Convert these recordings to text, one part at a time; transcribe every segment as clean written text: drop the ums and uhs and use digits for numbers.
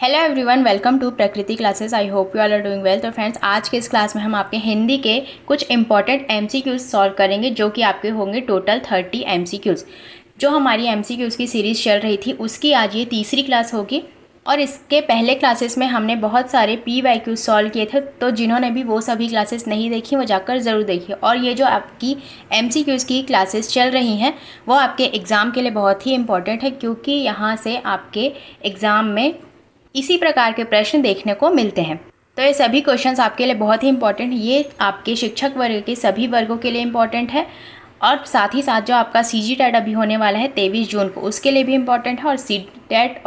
Hello everyone, welcome to Prakriti classes. I hope you all are doing well. तो friends, आज के इस class में हम आपके हिंदी के कुछ इंपॉर्टेंट एमसीक्यूज सॉल्व करेंगे, जो कि आपके होंगे टोटल 30 एमसीक्यूज। जो हमारी एमसीक्यूज की सीरीज़ चल रही थी, उसकी आज ये तीसरी क्लास होगी। और इसके पहले क्लासेस में हमने बहुत सारे PYQ सॉल्व किए थे, तो जिन्होंने भी वो सभी क्लासेस नहीं देखी वो जाकर ज़रूर देखिए। और ये जो आपकी MCQs की क्लासेस चल रही हैं वो आपके एग्ज़ाम के लिए बहुत ही इंपॉर्टेंट है, क्योंकि यहाँ से आपके एग्ज़ाम में इसी प्रकार के प्रश्न देखने को मिलते हैं। तो ये सभी क्वेश्चंस आपके लिए बहुत ही इंपॉर्टेंट, ये आपके शिक्षक वर्ग के सभी वर्गों के लिए इंपॉर्टेंट है। और साथ ही साथ जो आपका CG-TET अभी होने वाला है 23 जून को, उसके लिए भी इम्पॉर्टेंट है। और CTET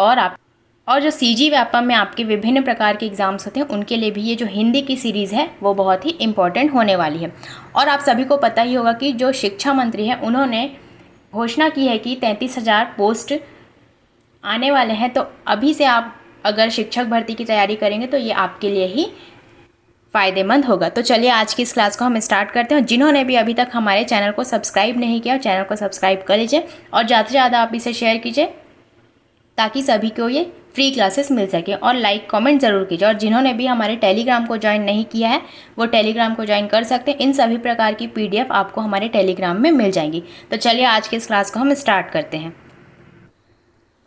और जो CG व्यापम में आपके विभिन्न प्रकार के एग्ज़ाम्स होते हैं, उनके लिए भी ये जो हिंदी की सीरीज़ है वो बहुत ही इम्पॉर्टेंट होने वाली है। और आप सभी को पता ही होगा कि जो शिक्षा मंत्री हैं, उन्होंने घोषणा की है कि 33,000 पोस्ट आने वाले हैं। तो अभी से आप अगर शिक्षक भर्ती की तैयारी करेंगे तो ये आपके लिए ही फ़ायदेमंद होगा। तो चलिए आज की इस क्लास को हम स्टार्ट करते हैं। जिन्होंने भी अभी तक हमारे चैनल को सब्सक्राइब नहीं किया, चैनल को सब्सक्राइब कर लीजिए और ज़्यादा से ज़्यादा आप इसे शेयर कीजिए, ताकि सभी को ये फ्री क्लासेस मिल सके। और लाइक कमेंट ज़रूर कीजिए। और जिन्होंने भी हमारे टेलीग्राम को ज्वाइन नहीं किया है, वो टेलीग्राम को ज्वाइन कर सकते हैं। इन सभी प्रकार की PDF आपको हमारे टेलीग्राम में मिल जाएंगी। तो चलिए आज की इस क्लास को हम स्टार्ट करते हैं।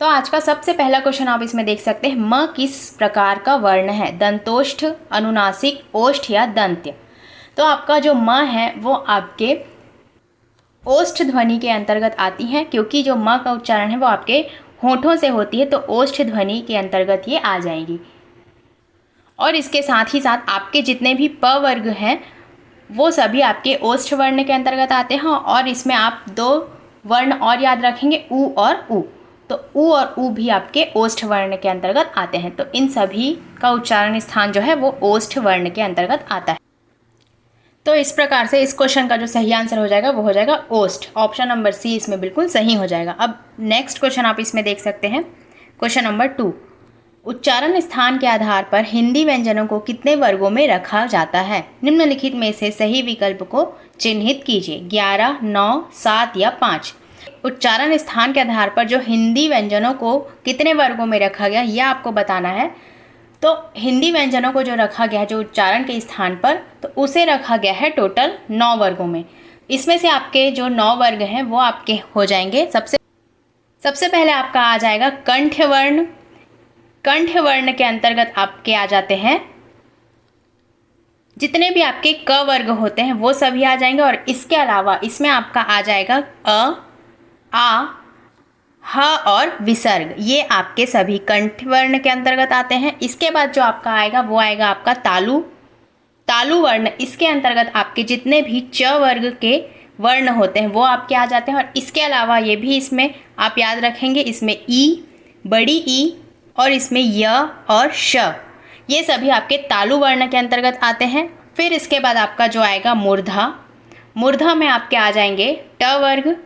तो आज का सबसे पहला क्वेश्चन आप इसमें देख सकते हैं, म किस प्रकार का वर्ण है? दंतोष्ठ, अनुनासिक, ओष्ठ या दंत्य? तो आपका जो म है वो आपके ओष्ठ ध्वनि के अंतर्गत आती है, क्योंकि जो म का उच्चारण है वो आपके होठों से होती है, तो ओष्ठ ध्वनि के अंतर्गत ये आ जाएगी। और इसके साथ ही साथ आपके जितने भी प वर्ग हैं वो सभी आपके ओष्ठ वर्ण के अंतर्गत आते हैं। और इसमें आप दो वर्ण और याद रखेंगे, उ और उ। तो उ और उ भी आपके ओष्ठ वर्ण के अंतर्गत आते हैं। तो इन सभी का उच्चारण स्थान जो है वो ओष्ठ वर्ण के अंतर्गत आता है। तो इस प्रकार से इस क्वेश्चन का जो सही आंसर हो जाएगा वो हो जाएगा ओष्ठ। ऑप्शन नंबर C इसमें बिल्कुल सही हो जाएगा। अब नेक्स्ट क्वेश्चन आप इसमें देख सकते हैं, क्वेश्चन नंबर 2। उच्चारण स्थान के आधार पर हिंदी व्यंजनों को कितने वर्गों में रखा जाता है? निम्नलिखित में से सही विकल्प को चिन्हित कीजिए। 11, 9, 7 या 5। उच्चारण स्थान के आधार पर जो हिंदी व्यंजनों को कितने वर्गों में रखा गया, यह आपको बताना है। तो हिंदी व्यंजनों को जो रखा गया है जो उच्चारण के स्थान पर, तो उसे रखा गया है टोटल 9 वर्गों में। इसमें से आपके जो 9 वर्ग हैं वो आपके हो जाएंगे। सबसे पहले आपका आ जाएगा कंठ वर्ण। कंठ वर्ण के अंतर्गत आपके आ जाते हैं जितने भी आपके क वर्ग होते हैं वो सभी आ जाएंगे। और इसके अलावा इसमें आपका आ जाएगा अ, आ, ह और विसर्ग, ये आपके सभी कंठ वर्ण के अंतर्गत आते हैं। इसके बाद जो आपका आएगा वो आएगा आपका तालु। तालु वर्ण, इसके अंतर्गत आपके जितने भी च वर्ग के वर्ण होते हैं वो आपके आ जाते हैं। और इसके अलावा ये भी इसमें आप याद रखेंगे, इसमें ई, बड़ी ई और इसमें य और श, ये सभी आपके तालु वर्ण के अंतर्गत आते हैं। फिर इसके बाद आपका जो आएगा मूर्धा। मूर्धा में आपके आ जाएंगे ट वर्ग,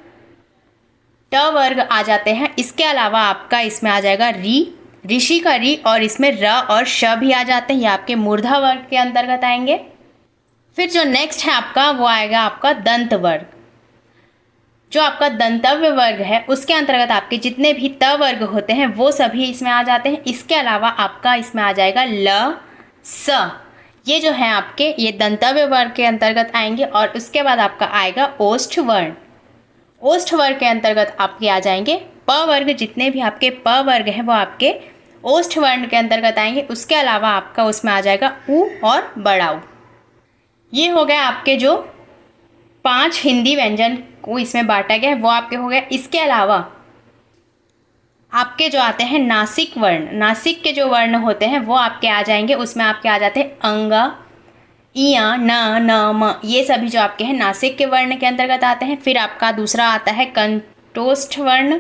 ट वर्ग आ जाते हैं। इसके अलावा आपका इसमें आ जाएगा री, ऋषि का री, और इसमें र और श भी आ जाते हैं, ये आपके मूर्धा वर्ग के अंतर्गत आएंगे। फिर जो नेक्स्ट है आपका वो आएगा आपका दंत वर्ग। जो आपका दंतव्य वर्ग है उसके अंतर्गत आपके जितने भी त वर्ग होते हैं वो सभी इसमें आ जाते हैं। इसके अलावा आपका इसमें आ जाएगा ल, स, ये जो है आपके ये दंतव्य वर्ग के अंतर्गत आएंगे। और उसके बाद आपका आएगा ओष्ठ वर्ण। ओष्ठ वर्ग के अंतर्गत आपके आ जाएंगे प वर्ग। जितने भी आपके प वर्ग हैं वो आपके ओष्ठ वर्ण के अंतर्गत आएंगे। उसके अलावा आपका उसमें आ जाएगा उ और बड़ा उ। ये हो गया आपके जो 5 हिंदी व्यंजन को इसमें बांटा गया है वो आपके हो गया। इसके अलावा आपके जो आते हैं नासिक वर्ण, नासिक के जो वर्ण होते हैं वो आपके आ जाएंगे। उसमें आपके आ जाते हैं अंगा, इया, न, न, म, ये सभी जो आपके हैं नासिक के वर्ण के अंतर्गत आते हैं। फिर आपका दूसरा आता है कंठोष्ठ वर्ण।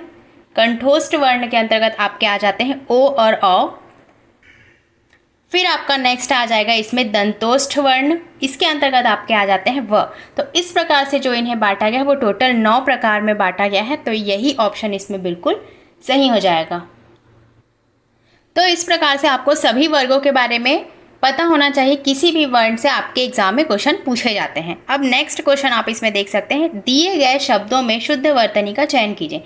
कंठोष्ठ वर्ण के अंतर्गत आपके आ जाते हैं ओ और औ। फिर आपका नेक्स्ट आ जाएगा इसमें दंतोष्ठ वर्ण, इसके अंतर्गत आपके आ जाते हैं व। तो इस प्रकार से जो इन्हें बांटा गया है वो टोटल 9 प्रकार में बांटा गया है। तो यही ऑप्शन इसमें बिल्कुल सही हो जाएगा। तो इस प्रकार से आपको सभी वर्गों के बारे में पता होना चाहिए। किसी भी वर्ण से आपके एग्जाम में क्वेश्चन पूछे जाते हैं। अब नेक्स्ट क्वेश्चन आप इसमें देख सकते हैं, दिए गए शब्दों में शुद्ध वर्तनी का चयन कीजिए।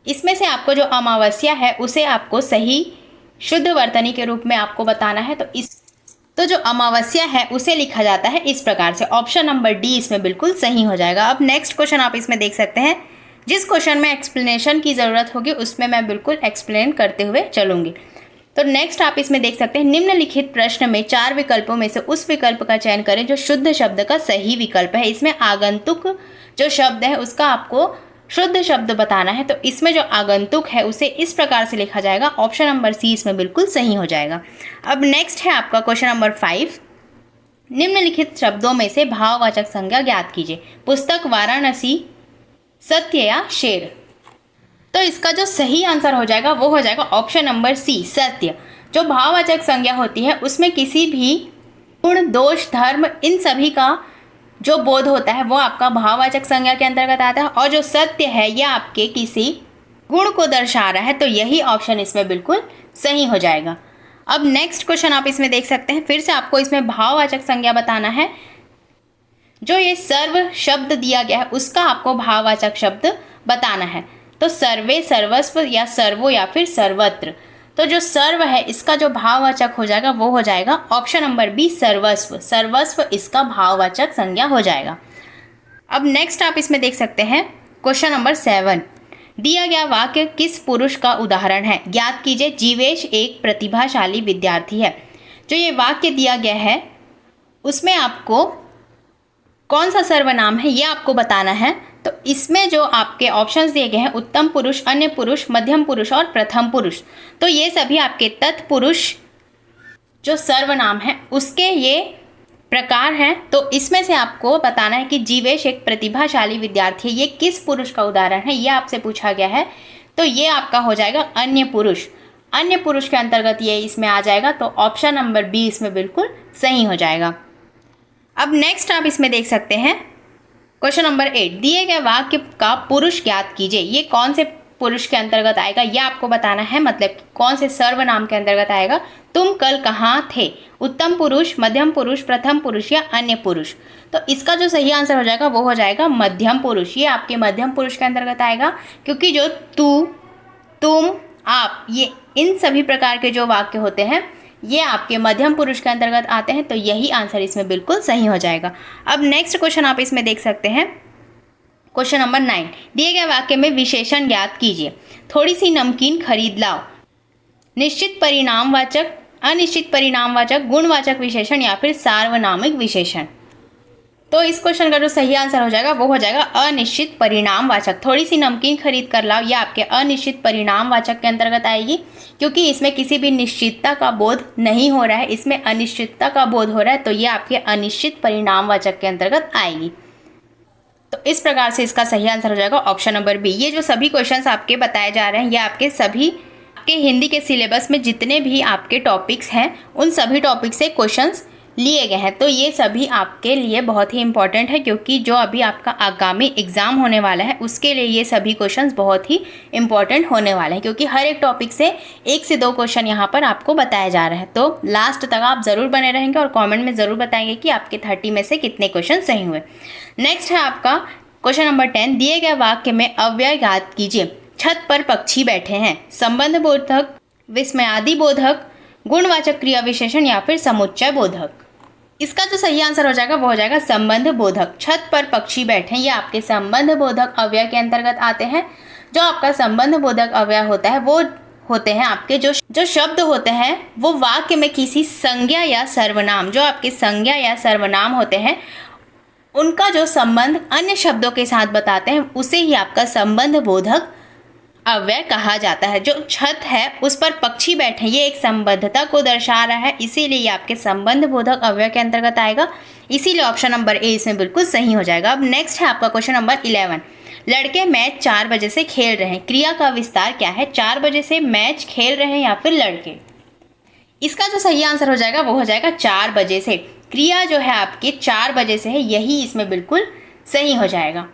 इसमें से आपको जो अमावस्या है उसे आपको सही शुद्ध वर्तनी के रूप में आपको बताना है। तो जो अमावस्या है उसे लिखा जाता है इस प्रकार से। ऑप्शन नंबर डी इसमें बिल्कुल सही हो जाएगा। अब नेक्स्ट क्वेश्चन आप इसमें देख सकते हैं। जिस क्वेश्चन में एक्सप्लेनेशन की ज़रूरत होगी उसमें मैं बिल्कुल एक्सप्लेन करते हुए चलूँगी। तो नेक्स्ट आप इसमें देख सकते हैं, निम्नलिखित प्रश्न में 4 विकल्पों में से उस विकल्प का चयन करें जो शुद्ध शब्द का सही विकल्प है। इसमें आगंतुक जो शब्द है उसका आपको शुद्ध शब्द बताना है। तो इसमें जो आगंतुक है उसे इस प्रकार से लिखा जाएगा। ऑप्शन नंबर सी इसमें बिल्कुल सही हो जाएगा। अब नेक्स्ट है आपका क्वेश्चन नंबर 5। निम्नलिखित शब्दों में से भाववाचक संज्ञा ज्ञात कीजिए। पुस्तक, वाराणसी, सत्य या शेर। तो इसका जो सही आंसर हो जाएगा वो हो जाएगा ऑप्शन नंबर सी, सत्य। जो भाववाचक संज्ञा होती है उसमें किसी भी गुण, दोष, धर्म, इन सभी का जो बोध होता है वो आपका भाववाचक संज्ञा के अंतर्गत आता है। और जो सत्य है यह आपके किसी गुण को दर्शा रहा है। तो यही ऑप्शन इसमें बिल्कुल सही हो जाएगा। अब नेक्स्ट क्वेश्चन आप इसमें देख सकते हैं। फिर से आपको इसमें भाववाचक संज्ञा बताना है। जो ये सर्व शब्द दिया गया है उसका आपको भाववाचक शब्द बताना है। तो सर्वे, सर्वस्व या सर्वो या फिर सर्वत्र। तो जो सर्व है इसका जो भाववाचक हो जाएगा वो हो जाएगा ऑप्शन नंबर बी, सर्वस्व। सर्वस्व इसका भाववाचक संज्ञा हो जाएगा। अब नेक्स्ट आप इसमें देख सकते हैं क्वेश्चन नंबर 7। दिया गया वाक्य किस पुरुष का उदाहरण है? ज्ञात कीजिए। जीवेश एक प्रतिभाशाली विद्यार्थी है। जो ये वाक्य दिया गया है उसमें आपको कौन सा सर्वनाम है ये आपको बताना है। तो इसमें जो आपके ऑप्शंस दिए गए हैं, उत्तम पुरुष, अन्य पुरुष, मध्यम पुरुष और प्रथम पुरुष। तो ये सभी आपके तत्पुरुष जो सर्वनाम है उसके ये प्रकार हैं। तो इसमें से आपको बताना है कि जीवेश एक प्रतिभाशाली विद्यार्थी है, ये किस पुरुष का उदाहरण है, ये आपसे पूछा गया है। तो ये आपका हो जाएगा अन्य पुरुष। अन्य पुरुष के अंतर्गत ये इसमें आ जाएगा। तो ऑप्शन नंबर बी इसमें बिल्कुल सही हो जाएगा। अब नेक्स्ट आप इसमें देख सकते हैं क्वेश्चन नंबर 8। दिए गए वाक्य का पुरुष ज्ञात कीजिए। ये कौन से पुरुष के अंतर्गत आएगा यह आपको बताना है, मतलब कौन से सर्वनाम के अंतर्गत आएगा। तुम कल कहाँ थे? उत्तम पुरुष, मध्यम पुरुष, प्रथम पुरुष या अन्य पुरुष। तो इसका जो सही आंसर हो जाएगा वो हो जाएगा मध्यम पुरुष। ये आपके मध्यम पुरुष के अंतर्गत आएगा, क्योंकि जो तू, तुम, आप, ये इन सभी प्रकार के जो वाक्य होते हैं ये आपके मध्यम पुरुष के अंतर्गत आते हैं। तो यही आंसर इसमें बिल्कुल सही हो जाएगा। अब नेक्स्ट क्वेश्चन आप इसमें देख सकते हैं क्वेश्चन नंबर 9। दिए गए वाक्य में विशेषण ज्ञात कीजिए। थोड़ी सी नमकीन खरीद लाओ। निश्चित परिणामवाचक, अनिश्चित परिणामवाचक, गुणवाचक विशेषण या फिर सार्वनामिक विशेषण। तो इस क्वेश्चन का जो सही आंसर हो जाएगा वो हो जाएगा अनिश्चित परिणामवाचक। थोड़ी सी नमकीन खरीद कर लाओ, ये आपके अनिश्चित परिणामवाचक के अंतर्गत आएगी, क्योंकि इसमें किसी भी निश्चितता का बोध नहीं हो रहा है, इसमें अनिश्चितता का बोध हो रहा है। तो ये आपके अनिश्चित परिणामवाचक के अंतर्गत आएगी। तो इस प्रकार से इसका सही आंसर हो जाएगा ऑप्शन नंबर बी। ये जो सभी क्वेश्चंस आपके बताए जा रहे हैं ये आपके सभी आपके हिंदी के सिलेबस में जितने भी आपके टॉपिक्स हैं उन सभी टॉपिक से क्वेश्चंस लिए गए हैं। तो ये सभी आपके लिए बहुत ही इंपॉर्टेंट है, क्योंकि जो अभी आपका आगामी एग्ज़ाम होने वाला है उसके लिए ये सभी क्वेश्चंस बहुत ही इंपॉर्टेंट होने वाले हैं, क्योंकि हर एक टॉपिक से 1 से 2 क्वेश्चन यहाँ पर आपको बताए जा रहे हैं। तो लास्ट तक आप ज़रूर बने रहेंगे और कॉमेंट में ज़रूर बताएंगे कि आपके 30 में से कितने क्वेश्चन सही हुए। नेक्स्ट है आपका क्वेश्चन नंबर 10। दिए गए वाक्य में अव्यय ज्ञात कीजिए। छत पर पक्षी बैठे हैं। संबंध बोधक, विस्मयादि बोधक, गुणवाचक क्रिया विशेषण या फिर समुच्चय बोधक। इसका जो सही आंसर हो जाएगा वो हो जाएगा संबंध बोधक। छत पर पक्षी बैठे हैं ये आपके संबंध बोधक अव्यय के अंतर्गत आते हैं। जो आपका संबंध बोधक अव्यय होता है वो होते हैं आपके जो शब्द होते हैं वो वाक्य में किसी संज्ञा या सर्वनाम, जो आपके संज्ञा या सर्वनाम होते हैं उनका जो संबंध अन्य शब्दों के साथ बताते हैं उसे ही आपका संबंध बोधक अव्यय कहा जाता है। जो छत है उस पर पक्षी बैठे ये एक संबद्धता को दर्शा रहा है, इसीलिए ये आपके संबंध बोधक अव्यय के अंतर्गत आएगा। इसीलिए ऑप्शन नंबर ए इसमें बिल्कुल सही हो जाएगा। अब नेक्स्ट है आपका क्वेश्चन नंबर 11। लड़के मैच 4 बजे से खेल रहे हैं। क्रिया का विस्तार क्या है? 4 बजे से मैच खेल रहे हैं या फिर लड़के। इसका जो सही आंसर हो जाएगा वो हो जाएगा 4 बजे से। क्रिया जो है आपकी 4 बजे से है, यही इसमें बिल्कुल सही हो जाएगा।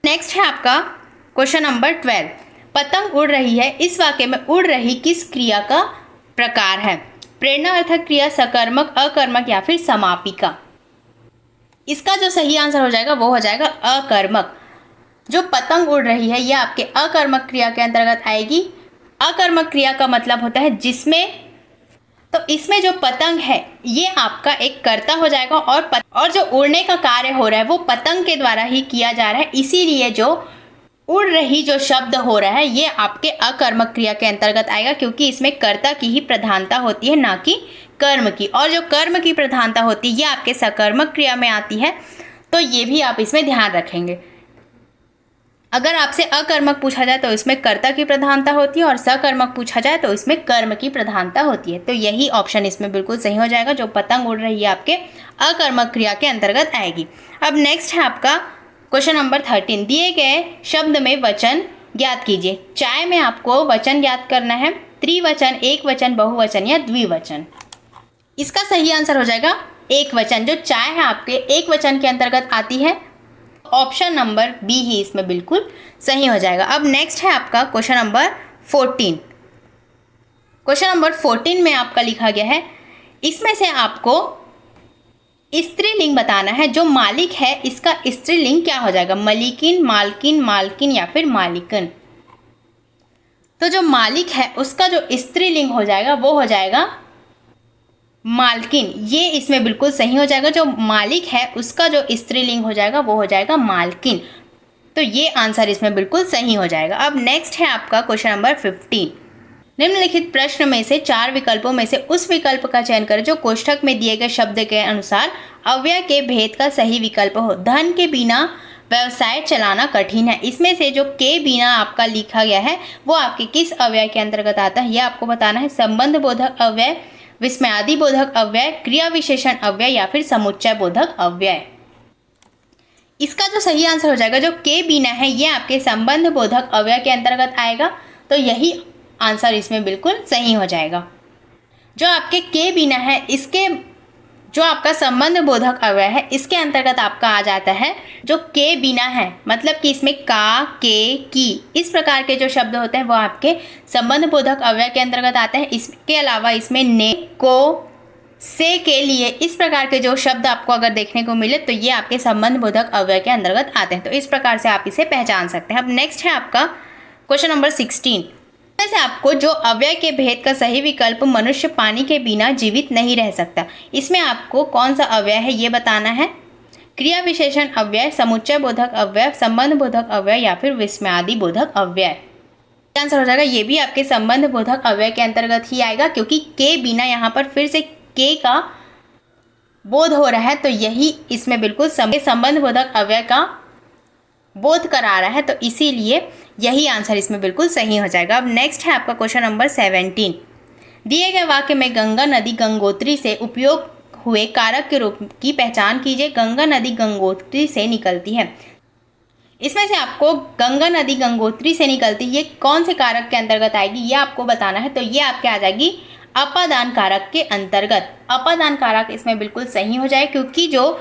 नेक्स्ट है आपका क्वेश्चन नंबर 12। पतंग उड़ रही है। इस वाक्य में उड़ रही किस क्रिया का प्रकार है? प्रेरणार्थक क्रिया, सकर्मक, अकर्मक या फिर समापिका। इसका जो सही आंसर हो जाएगा वो हो जाएगा अकर्मक। जो पतंग उड़ रही है यह आपके अकर्मक क्रिया के अंतर्गत आएगी। अकर्मक क्रिया का मतलब होता है जिसमें, तो इसमें जो पतंग है ये आपका एक कर्ता हो जाएगा और जो उड़ने का कार्य हो रहा है वो पतंग के द्वारा ही किया जा रहा है, इसीलिए जो उड़ रही जो शब्द हो रहा है ये आपके अकर्मक क्रिया के अंतर्गत आएगा, क्योंकि इसमें कर्ता की ही प्रधानता होती है ना कि कर्म की। और जो कर्म की प्रधानता होती है ये आपके सकर्मक क्रिया में आती है, तो ये भी आप इसमें ध्यान रखेंगे। अगर आपसे अकर्मक पूछा जाए तो इसमें कर्ता की प्रधानता होती है और सकर्मक पूछा जाए तो इसमें कर्म की प्रधानता होती है। तो यही ऑप्शन इसमें बिल्कुल सही हो जाएगा, जो पतंग उड़ रही है आपके अकर्मक क्रिया के अंतर्गत आएगी। अब नेक्स्ट है आपका क्वेश्चन नंबर 13। दिए गए शब्द में वचन ज्ञात कीजिए। चाय में आपको वचन ज्ञात करना है, त्रिवचन, एक वचन, बहुवचन या द्विवचन। इसका सही आंसर हो जाएगा एक वचन। जो चाय है आपके एक वचन के अंतर्गत आती है, ऑप्शन नंबर बी ही इसमें बिल्कुल सही हो जाएगा। अब नेक्स्ट है आपका क्वेश्चन नंबर 14। क्वेश्चन नंबर 14 में आपका लिखा गया है, इसमें से आपको स्त्रीलिंग बताना है। जो मालिक है इसका स्त्रीलिंग क्या हो जाएगा? मलिकिन, मालकिन, मालकिन या फिर मालिकन। तो जो मालिक है उसका जो स्त्रीलिंग हो जाएगा वो हो जाएगा मालकिन। ये इसमें बिल्कुल सही हो जाएगा। जो मालिक है उसका जो स्त्रीलिंग हो जाएगा वो हो जाएगा मालकिन। तो ये आंसर इसमें बिल्कुल सही हो जाएगा। अब नेक्स्ट है आपका क्वेश्चन नंबर 15। निम्नलिखित प्रश्न में से 4 विकल्पों में से उस विकल्प का चयन करें जो कोष्ठक में दिए गए शब्द के अनुसार अव्यय के भेद का सही विकल्प हो। धन के बिना व्यवसाय चलाना कठिन है। इसमें से जो के बिना आपका लिखा गया है वो आपके किस अव्यय के अंतर्गत आता है, यह आपको बताना है। संबंध बोधक अव्यय, विस्मयादि बोधक अव्यय, क्रिया विशेषण अव्यय या फिर समुच्चय बोधक अव्यय। इसका जो सही आंसर हो जाएगा, जो के बिना है ये आपके संबंध बोधक अव्यय के अंतर्गत आएगा। तो यही आंसर इसमें बिल्कुल सही हो जाएगा। जो आपके के बिना है इसके जो आपका संबंध बोधक अव्यय है इसके अंतर्गत आपका आ जाता है जो के बिना है, मतलब कि इसमें का, के, की इस प्रकार के जो शब्द होते हैं वो आपके संबंध बोधक अव्यय के अंतर्गत आते हैं। इसके अलावा इसमें ने, को, से के लिए इस प्रकार के जो शब्द आपको अगर देखने को मिले तो ये आपके संबंध बोधक अव्यय के अंतर्गत आते हैं। तो इस प्रकार से आप इसे पहचान सकते हैं। अब नेक्स्ट है आपका क्वेश्चन नंबर 16। से आपको जो अव्यय के भेद का सही विकल्प मनुष्य पानी के बिना जीवित नहीं रह सकता, इसमें आपको कौन सा अव्यय है ये बताना है। क्रिया विशेषण अव्यय, समुच्चय बोधक अव्यय, संबंध बोधक अव्यय या फिर विस्मयादि बोधक अव्यय। आंसर हो जाएगा ये भी आपके संबंध बोधक अव्यय के अंतर्गत ही आएगा, क्योंकि के बिना यहाँ पर फिर से के का बोध हो रहा है, तो यही इसमें बिल्कुल संबंध बोधक अव्यय का बोध करा रहा है, तो इसीलिए यही आंसर इसमें बिल्कुल सही हो जाएगा। अब नेक्स्ट है आपका क्वेश्चन नंबर 17। दिए गए वाक्य में गंगा नदी गंगोत्री से उपयोग हुए कारक के रूप की पहचान कीजिए। गंगा नदी गंगोत्री से निकलती है। इसमें से आपको गंगा नदी गंगोत्री से निकलती ये कौन से कारक के अंतर्गत आएगी ये आपको बताना है। तो ये आपके आ जाएगी अपादान कारक के अंतर्गत। अपादान कारक इसमें बिल्कुल सही हो जाए, क्योंकि जो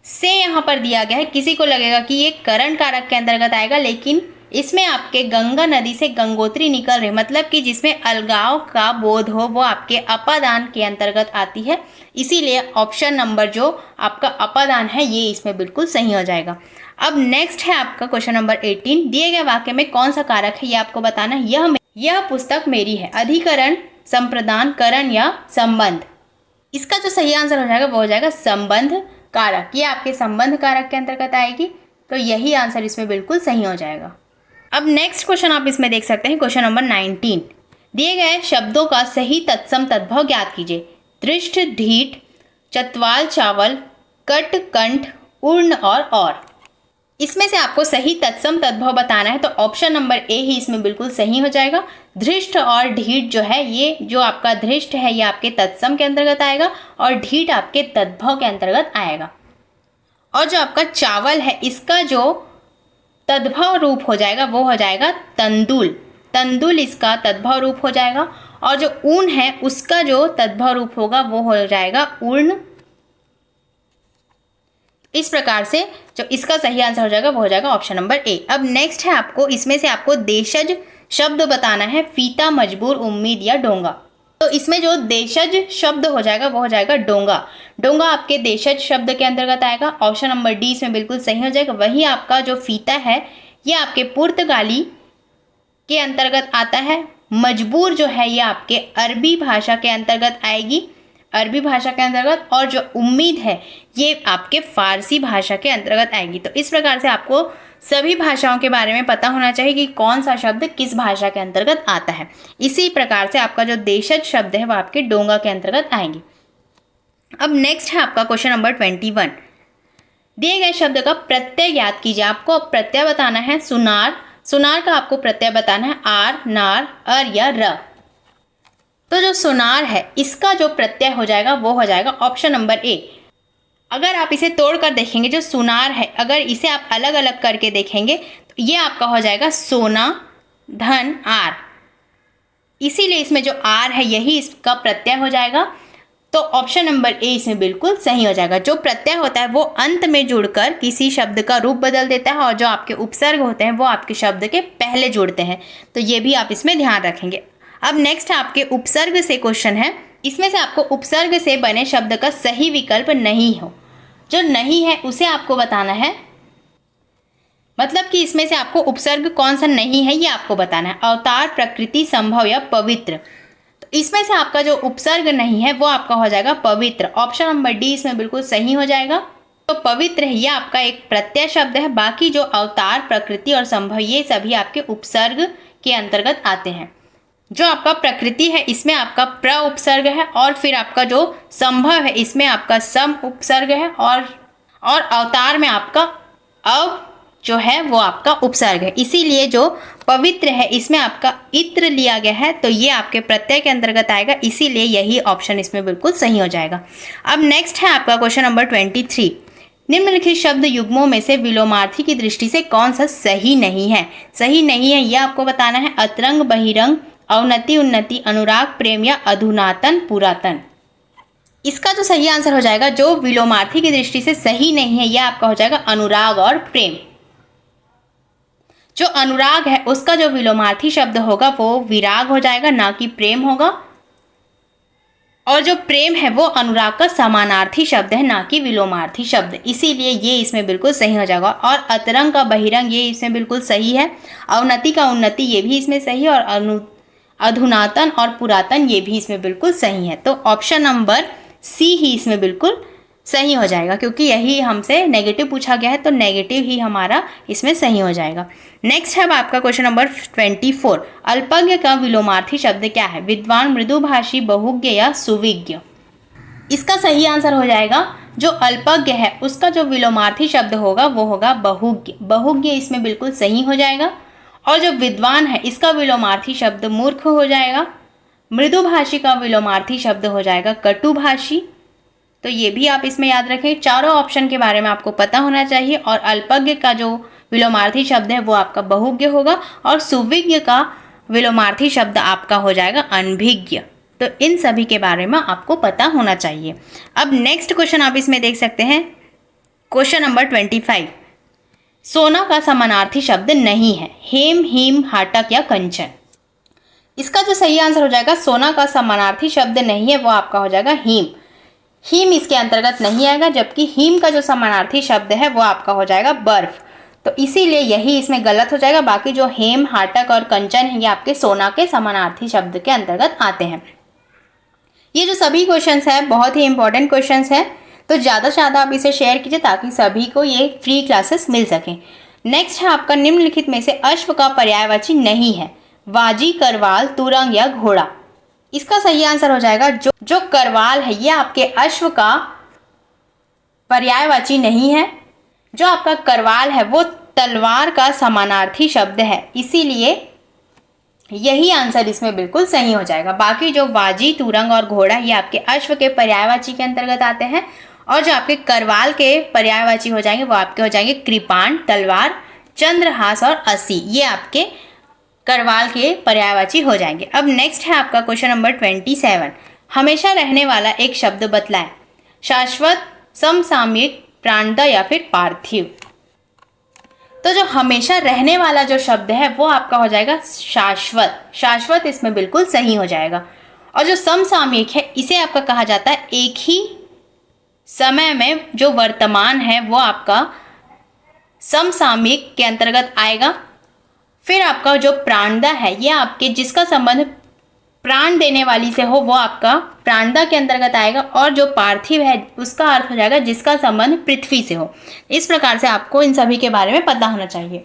से यहाँ पर दिया गया है किसी को लगेगा कि ये करण कारक के अंतर्गत आएगा, लेकिन इसमें आपके गंगा नदी से गंगोत्री निकल रही, मतलब कि जिसमें अलगाव का बोध हो वो आपके अपादान के अंतर्गत आती है। इसीलिए ऑप्शन नंबर जो आपका अपादान है ये इसमें बिल्कुल सही हो जाएगा। अब नेक्स्ट है आपका क्वेश्चन नंबर 18। दिए गए वाक्य में कौन सा कारक है ये आपको बताना है। यह पुस्तक मेरी है। अधिकरण, संप्रदान, करण या संबंध। इसका जो सही आंसर हो जाएगा वो हो जाएगा संबंध कारक। ये आपके संबंध कारक के अंतर्गत आएगी, तो यही आंसर इसमें बिल्कुल सही हो जाएगा। अब नेक्स्ट क्वेश्चन आप इसमें देख सकते हैं, क्वेश्चन नंबर 19। दिए गए शब्दों का सही तत्सम तद्भव ज्ञात कीजिए। दृष्ट, ढीठ, चतवाल, चावल, कट, कंठ, उर्ण और। इसमें से आपको सही तत्सम तद्भव बताना है, तो ऑप्शन नंबर ए ही इसमें बिल्कुल सही हो जाएगा। धृष्ट और ढीठ जो है, ये जो आपका धृष्ट है ये आपके तत्सम के अंतर्गत आएगा और ढीठ आपके तद्भव के अंतर्गत आएगा। और जो आपका चावल है इसका जो तद्भव रूप हो जाएगा वो हो जाएगा तंदुल। तंदुल इसका तद्भव रूप हो जाएगा। और जो ऊन है उसका जो तद्भव रूप होगा वो हो जाएगा उर्ण। इस प्रकार से जो इसका सही आंसर हो जाएगा वो हो जाएगा ऑप्शन नंबर ए। अब नेक्स्ट है आपको इसमें से आपको देशज शब्द बताना है। फीता, मजबूर, उम्मीद या डोंगा। तो इसमें जो देशज शब्द हो जाएगा वो हो जाएगा डोंगा। डोंगा आपके देशज शब्द के अंतर्गत आएगा। ऑप्शन नंबर डी इसमें बिल्कुल सही हो जाएगा। वही आपका जो फीता है ये आपके पुर्तगाली के अंतर्गत आता है। मजबूर जो है ये आपके अरबी भाषा के अंतर्गत आएगी, अरबी भाषा के अंतर्गत। और जो उम्मीद है ये आपके फारसी भाषा के अंतर्गत आएगी। तो इस प्रकार से आपको सभी भाषाओं के बारे में पता होना चाहिए कि कौन सा शब्द किस भाषा के अंतर्गत आता है। इसी प्रकार से आपका जो देशज शब्द है वो आपके डोंगा के अंतर्गत आएंगे। अब नेक्स्ट है आपका क्वेश्चन नंबर 21। दिए गए शब्द का प्रत्यय ज्ञात कीजिए। आपको अब प्रत्यय बताना है। सुनार, सुनार का आपको प्रत्यय बताना है आर, नार, अर या र। तो जो सुनार है इसका जो प्रत्यय हो जाएगा वो हो जाएगा ऑप्शन नंबर ए। अगर आप इसे तोड़कर देखेंगे, जो सुनार है अगर इसे आप अलग अलग करके देखेंगे तो ये आपका हो जाएगा सोना, धन, आर। इसीलिए इसमें जो आर है यही इसका प्रत्यय हो जाएगा। तो ऑप्शन नंबर ए इसमें बिल्कुल सही हो जाएगा। जो प्रत्यय होता है वो अंत में जुड़कर किसी शब्द का रूप बदल देता है और जो आपके उपसर्ग होते हैं वो आपके शब्द के पहले जुड़ते हैं। तो ये भी आप इसमें ध्यान रखेंगे। अब नेक्स्ट आपके उपसर्ग से क्वेश्चन है। इसमें से आपको उपसर्ग से बने शब्द का सही विकल्प नहीं हो, जो नहीं है उसे आपको बताना है। मतलब कि इसमें से आपको उपसर्ग कौन सा नहीं है ये आपको बताना है। अवतार, प्रकृति, संभव या पवित्र। तो इसमें से आपका जो उपसर्ग नहीं है वो आपका हो जाएगा पवित्र। ऑप्शन नंबर डी इसमें बिल्कुल सही हो जाएगा। तो पवित्र है ये आपका एक प्रत्यय शब्द है। बाकी जो अवतार, प्रकृति और संभव ये सभी आपके उपसर्ग के अंतर्गत आते हैं। जो आपका प्रकृति है इसमें आपका प्र उपसर्ग है और फिर आपका जो संभव है इसमें आपका सम उपसर्ग है और अवतार में आपका अव जो है वो आपका उपसर्ग है। इसीलिए जो पवित्र है इसमें आपका इत्र लिया गया है तो ये आपके प्रत्यय के अंतर्गत आएगा। इसीलिए यही ऑप्शन इसमें बिल्कुल सही हो जाएगा। अब नेक्स्ट है आपका क्वेश्चन नंबर 23। निम्नलिखित शब्द युग्मों में से विलोमार्थी की दृष्टि से कौन सा सही नहीं है? सही नहीं है यह आपको बताना है। अतरंग, बहिरंग, अवनति, उन्नति, अनुराग, प्रेम या अधुनातन, पुरातन। इसका जो सही आंसर हो जाएगा जो विलोमार्थी की दृष्टि से सही नहीं है यह आपका हो जाएगा अनुराग और प्रेम। जो अनुराग है उसका जो विलोमार्थी शब्द होगा वो विराग हो जाएगा, ना कि प्रेम होगा। और जो प्रेम है वो अनुराग का समानार्थी शब्द है, ना कि विलोमार्थी शब्द। इसीलिए ये इसमें बिल्कुल सही हो जाएगा। और अतरंग का बहिरंग ये इसमें बिल्कुल सही है। अवनति का उन्नति ये भी इसमें सही है और अधुनातन और पुरातन ये भी इसमें बिल्कुल सही है। तो ऑप्शन नंबर सी ही इसमें बिल्कुल सही हो जाएगा, क्योंकि यही हमसे नेगेटिव पूछा गया है तो नेगेटिव ही हमारा इसमें सही हो जाएगा। नेक्स्ट है आपका क्वेश्चन नंबर 24। अल्पज्ञ का विलोमार्थी शब्द क्या है? विद्वान, मृदुभाषी, बहुज्ञ या सुविज्ञ। इसका सही आंसर हो जाएगा जो अल्पज्ञ है उसका जो विलोमार्थी शब्द होगा वो होगा बहुज्ञ। बहुज्ञ इसमें बिल्कुल सही हो जाएगा। और जो विद्वान है इसका विलोमार्थी शब्द मूर्ख हो जाएगा। मृदुभाषी का विलोमार्थी शब्द हो जाएगा कटुभाषी। तो ये भी आप इसमें याद रखें। चारों ऑप्शन के बारे में आपको पता होना चाहिए। और अल्पज्ञ का जो विलोमार्थी शब्द है वो आपका बहुज्ञ होगा और सुविज्ञ का विलोमार्थी शब्द आपका हो जाएगा अनभिज्ञ। तो इन सभी के बारे में आपको पता होना चाहिए। अब नेक्स्ट क्वेश्चन आप इसमें देख सकते हैं, क्वेश्चन नंबर 25। सोना का समानार्थी शब्द नहीं है। हेम, हीम, हाटक या कंचन। इसका जो सही आंसर हो जाएगा सोना का समानार्थी शब्द नहीं है वो आपका हो जाएगा हीम। हीम इसके अंतर्गत नहीं आएगा, जबकि हीम का जो समानार्थी शब्द है वो आपका हो जाएगा बर्फ। तो इसीलिए यही इसमें गलत हो जाएगा। बाकी जो हेम, हाटक और कंचन है ये आपके सोना के समानार्थी शब्द के अंतर्गत आते हैं। ये जो सभी क्वेश्चंस है बहुत ही इंपॉर्टेंट क्वेश्चंस है, तो ज़्यादा से ज़्यादा आप इसे शेयर कीजिए ताकि सभी को ये फ्री क्लासेस मिल सकें। नेक्स्ट है आपका निम्नलिखित में से अश्व का पर्यायवाची नहीं है। वाजी, करवाल, तुरंग या घोड़ा। इसका सही आंसर हो जाएगा जो करवाल है ये आपके अश्व का पर्यायवाची नहीं है। जो आपका करवाल है वो तलवार का समानार्थी शब्द है, इसीलिए यही आंसर इसमें बिल्कुल सही हो जाएगा। बाकी जो वाजी, तुरंग और घोड़ा ये आपके अश्व के पर्यायवाची के अंतर्गत आते हैं। और जो आपके करवाल के पर्यायवाची हो जाएंगे वो आपके हो जाएंगे कृपाण, तलवार, चंद्रहास और अस्सी। ये आपके करवाल के पर्यायवाची हो जाएंगे। अब नेक्स्ट है आपका क्वेश्चन नंबर 27। हमेशा रहने वाला एक शब्द बतलाएं। शाश्वत, समसामयिक, प्राणद या फिर पार्थिव। तो जो हमेशा रहने वाला जो शब्द है वो आपका हो जाएगा शाश्वत। शाश्वत इसमें बिल्कुल सही हो जाएगा। और जो समसामयिक है इसे आपका कहा जाता है एक ही समय में जो वर्तमान है वो आपका समसामयिक के अंतर्गत आएगा। फिर आपका जो प्राणदा है ये आपके जिसका संबंध प्राण देने वाली से हो वो आपका प्राणदा के अंतर्गत आएगा, और जो पार्थिव है उसका अर्थ हो जाएगा जिसका संबंध पृथ्वी से हो। इस प्रकार से आपको इन सभी के बारे में पता होना चाहिए।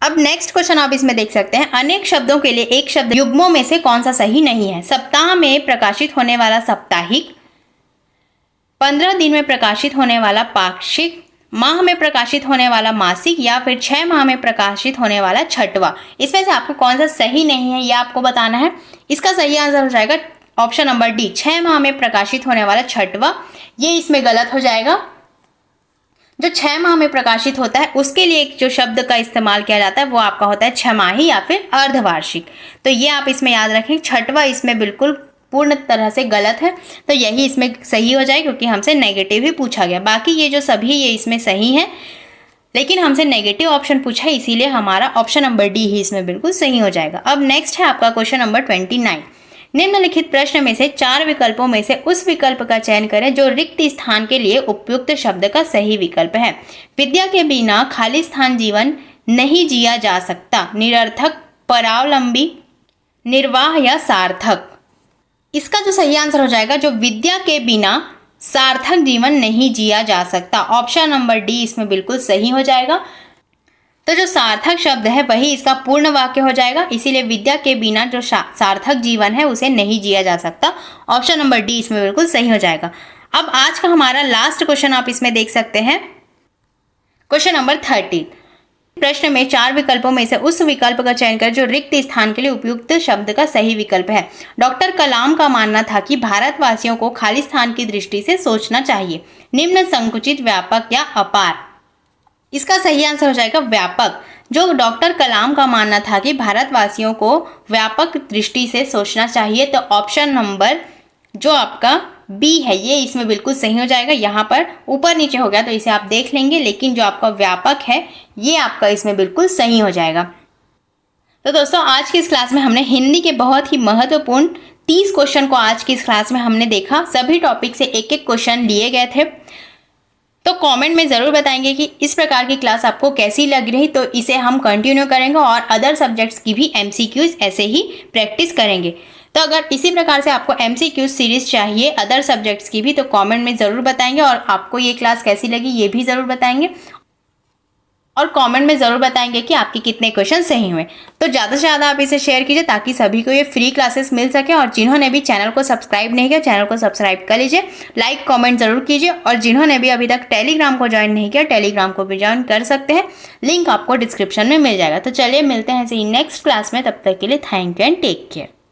अब नेक्स्ट क्वेश्चन आप इसमें देख सकते हैं, अनेक शब्दों के लिए एक शब्द युग्मों में से कौन सा सही नहीं है? सप्ताह में प्रकाशित होने वाला साप्ताहिक, 15 दिन में प्रकाशित होने वाला पाक्षिक, माह में प्रकाशित होने वाला मासिक, या फिर 6 माह में प्रकाशित होने वाला छठवा। इसमें से आपको कौन सा सही नहीं है ये आपको बताना है। इसका सही आंसर हो जाएगा ऑप्शन नंबर डी, 6 माह में प्रकाशित होने वाला छठवा। ये इसमें गलत हो जाएगा। जो 6 माह में प्रकाशित होता है उसके लिए जो शब्द का इस्तेमाल किया जाता है वो आपका होता है छमाही या फिर अर्धवार्षिक। तो ये आप इसमें याद रखें। छठवा इसमें बिल्कुल पूर्ण तरह से गलत है, तो यही इसमें सही हो जाए क्योंकि हमसे नेगेटिव ही पूछा गया। बाकी ये जो सभी ये इसमें सही है, लेकिन हमसे नेगेटिव ऑप्शन पूछा है, इसीलिए हमारा ऑप्शन नंबर डी ही इसमें बिल्कुल सही हो जाएगा। अब नेक्स्ट है आपका क्वेश्चन नंबर 29। निम्नलिखित प्रश्न में से 4 विकल्पों में से उस विकल्प का चयन करें जो रिक्त स्थान के लिए उपयुक्त शब्द का सही विकल्प है। विद्या के बिना खाली स्थान जीवन नहीं जिया जा सकता, निरर्थक, परावलंबी, निर्वाह या सार्थक। इसका जो सही आंसर हो जाएगा, जो विद्या के बिना सार्थक जीवन नहीं जिया जा सकता, ऑप्शन नंबर डी इसमें बिल्कुल सही हो जाएगा। तो जो सार्थक शब्द है वही इसका पूर्ण वाक्य हो जाएगा, इसीलिए विद्या के बिना जो सार्थक जीवन है उसे नहीं जिया जा सकता, ऑप्शन नंबर डी इसमें बिल्कुल सही हो जाएगा। अब आज का हमारा लास्ट क्वेश्चन आप इसमें देख सकते हैं, क्वेश्चन नंबर 30। प्रश्न में 4 विकल्पों में से उस विकल्प का चयन करें जो रिक्त स्थान के लिए उपयुक्त शब्द का सही विकल्प है। डॉक्टर कलाम का मानना था कि भारतवासियों को खाली स्थान की दृष्टि से सोचना चाहिए। निम्न संकुचित, व्यापक या अपार। इसका सही आंसर हो जाएगा व्यापक। जो डॉक्टर कलाम का मानना था कि भारतवासियों को व्यापक दृष्टि से सोचना चाहिए, तो ऑप्शन नंबर जो आपका बी है ये इसमें बिल्कुल सही हो जाएगा। यहाँ पर ऊपर नीचे हो गया तो इसे आप देख लेंगे, लेकिन जो आपका व्यापक है ये आपका इसमें बिल्कुल सही हो जाएगा। तो दोस्तों आज की इस क्लास में हमने हिंदी के बहुत ही महत्वपूर्ण 30 क्वेश्चन को आज की इस क्लास में हमने देखा। सभी टॉपिक से एक एक क्वेश्चन लिए गए थे। तो कमेंट में ज़रूर बताएंगे कि इस प्रकार की क्लास आपको कैसी लग रही, तो इसे हम कंटिन्यू करेंगे और अदर सब्जेक्ट्स की भी MCQs ऐसे ही प्रैक्टिस करेंगे। तो अगर इसी प्रकार से आपको MCQ सीरीज चाहिए अदर सब्जेक्ट्स की भी, तो कमेंट में ज़रूर बताएंगे, और आपको ये क्लास कैसी लगी ये भी ज़रूर बताएंगे, और कमेंट में ज़रूर बताएंगे कि आपके कितने क्वेश्चन सही हुए। तो ज़्यादा से ज़्यादा आप इसे शेयर कीजिए ताकि सभी को ये फ्री क्लासेस मिल सके, और जिन्होंने भी चैनल को सब्सक्राइब नहीं किया चैनल को सब्सक्राइब कर लीजिए, लाइक कमेंट ज़रूर कीजिए, और जिन्होंने भी अभी तक टेलीग्राम को ज्वाइन नहीं किया टेलीग्राम को भी ज्वाइन कर सकते हैं, लिंक आपको डिस्क्रिप्शन में मिल जाएगा। तो चलिए मिलते हैं नेक्स्ट क्लास में, तब तक के लिए thank you and take care.